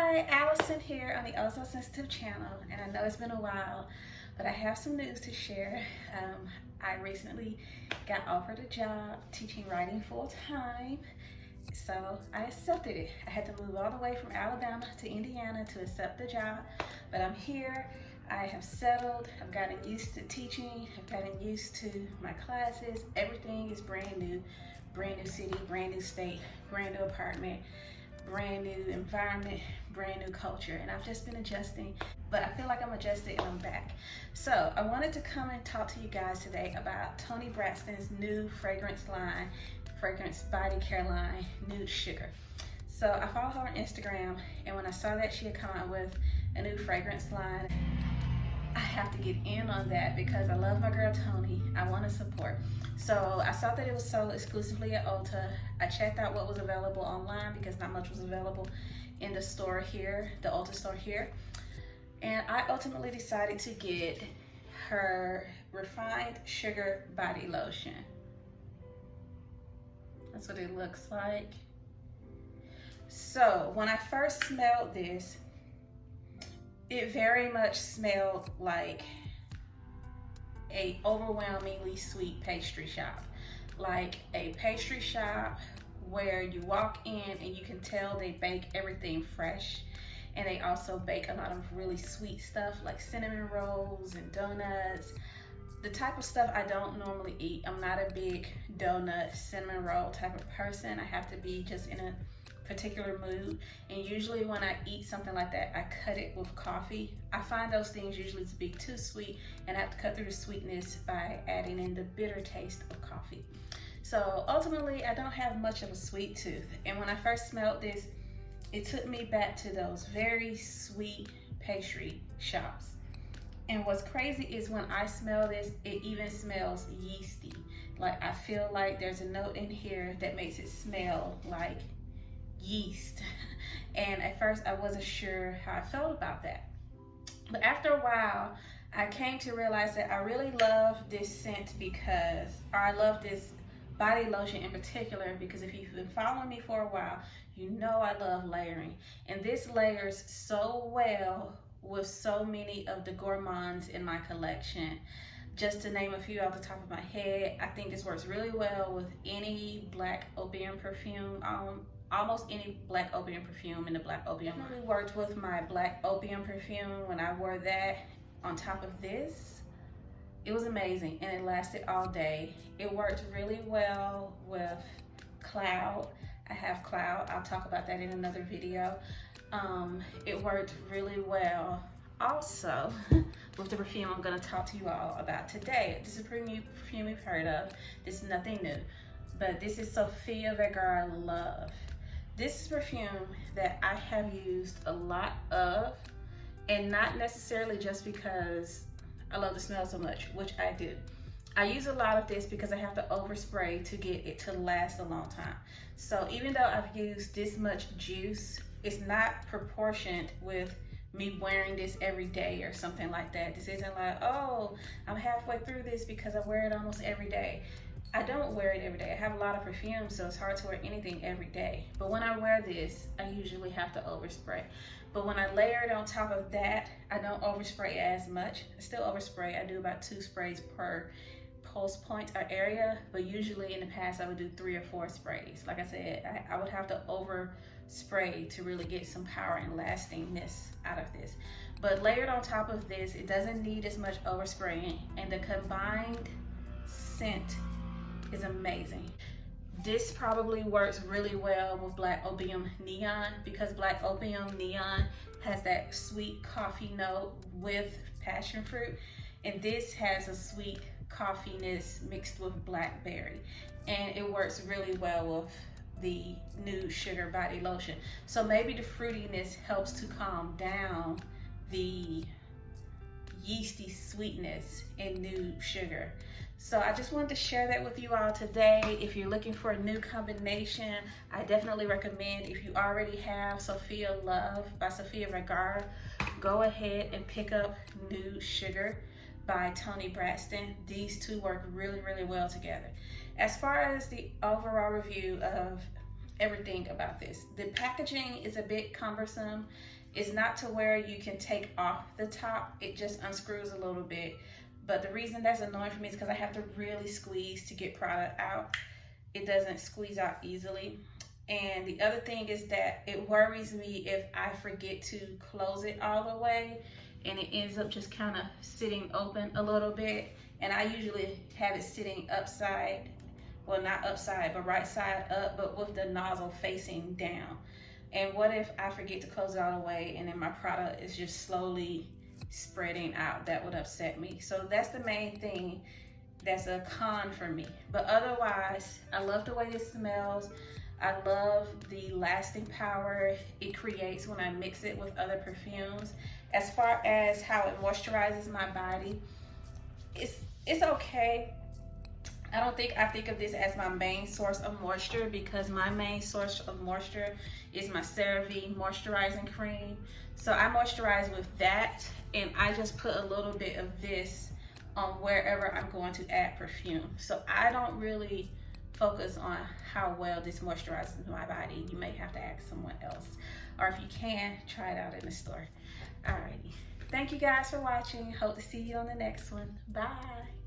Hi, Allison here on the Oh So Sensitive channel, and I know it's been a while, but I have some news to share. I recently got offered a job teaching writing full time, so I accepted it. I had to move all the way from Alabama to Indiana to accept the job, but I'm here. I have settled. I've gotten used to teaching. I've gotten used to my classes. Everything is brand new city, brand new state, brand new apartment, brand new environment, brand new culture, and I've just been adjusting, but I feel like I'm adjusted and I'm back. So I wanted to come and talk to you guys today about Toni Braxton's new fragrance body care line, Nude Sugar. So I follow her on Instagram, and when I saw that she had come out with a new fragrance line, I have to get in on that because I love my girl Toni. I want to support. So I saw that it was sold exclusively at Ulta. I checked out what was available online because not much was available in the store here, the Ulta store here. And I ultimately decided to get her refined sugar body lotion. That's what it looks like. So when I first smelled this, it very much smelled like a overwhelmingly sweet pastry shop. Like a pastry shop where you walk in and you can tell they bake everything fresh, and they also bake a lot of really sweet stuff like cinnamon rolls and donuts. The type of stuff I don't normally eat. I'm not a big donut, cinnamon roll type of person. I have to be just in a particular mood, and usually when I eat something like that, I cut it with coffee. I find those things usually to be too sweet, and I have to cut through the sweetness by adding in the bitter taste of coffee. So ultimately, I don't have much of a sweet tooth, and when I first smelled this, it took me back to those very sweet pastry shops. And what's crazy is when I smell this, it even smells yeasty. Like I feel like there's a note in here that makes it smell like yeast. And at first I wasn't sure how I felt about that, but after a while I came to realize that I really love this scent because, or I love this body lotion in particular because if you've been following me for a while, you know I love layering, and this layers so well with so many of the gourmands in my collection. Just to name a few off the top of my head, I think this works really well with any black opium perfume, almost any black opium perfume in the black opium. It really worked with my black opium perfume when I wore that on top of this. It was amazing, and it lasted all day. It worked really well with Cloud. I have Cloud. I'll talk about that in another video. It worked really well also with the perfume I'm going to talk to you all about today. This is a perfume you've heard of. This is nothing new, but this is Sofia Vergara Love. This is perfume that I have used a lot of, and not necessarily just because I love the smell so much, which I do. I use a lot of this because I have to overspray to get it to last a long time. So even though I've used this much juice, it's not proportioned with me wearing this every day or something like that. This isn't like, oh, I'm halfway through this because I wear it almost every day. I don't wear it every day. I have a lot of perfume, so it's hard to wear anything every day. But when I wear this, I usually have to overspray. But when I layer it on top of that, I don't overspray as much. I still overspray. I do about 2 sprays per pulse point or area, but usually in the past I would do 3 or 4 sprays. Like I said, I would have to overspray to really get some power and lastingness out of this. But layered on top of this, it doesn't need as much overspraying, and the combined scent is amazing. This probably works really well with Black Opium Neon because Black Opium Neon has that sweet coffee note with passion fruit, and this has a sweet coffeeness mixed with blackberry, and it works really well with the Nude Sugar body lotion. So maybe the fruitiness helps to calm down the yeasty sweetness in Nude Sugar. So I just wanted to share that with you all today. If you're looking for a new combination, I definitely recommend, if you already have Sofia Love by Sofia Vergara, go ahead and pick up Nude Sugar by Toni Braxton. These two work really, really well together. As far as the overall review of everything about this. The packaging is a bit cumbersome. It's not to where you can take off the top. It just unscrews a little bit. But the reason that's annoying for me is because I have to really squeeze to get product out. It doesn't squeeze out easily. And the other thing is that it worries me if I forget to close it all the way and it ends up just kind of sitting open a little bit. And I usually have it sitting upside, well, not upside, but right side up, but with the nozzle facing down. And what if I forget to close it all the way and then my product is just slowly spreading out? That would upset me. So that's the main thing that's a con for me. But otherwise, I love the way this smells. I love the lasting power it creates when I mix it with other perfumes. As far as how it moisturizes my body, it's okay. I think of this as my main source of moisture, because my main source of moisture is my CeraVe moisturizing cream. So I moisturize with that, and I just put a little bit of this on wherever I'm going to add perfume. So I don't really focus on how well this moisturizes my body. You may have to ask someone else, or if you can, try it out in the store. Alrighty, thank you guys for watching. Hope to see you on the next one. Bye.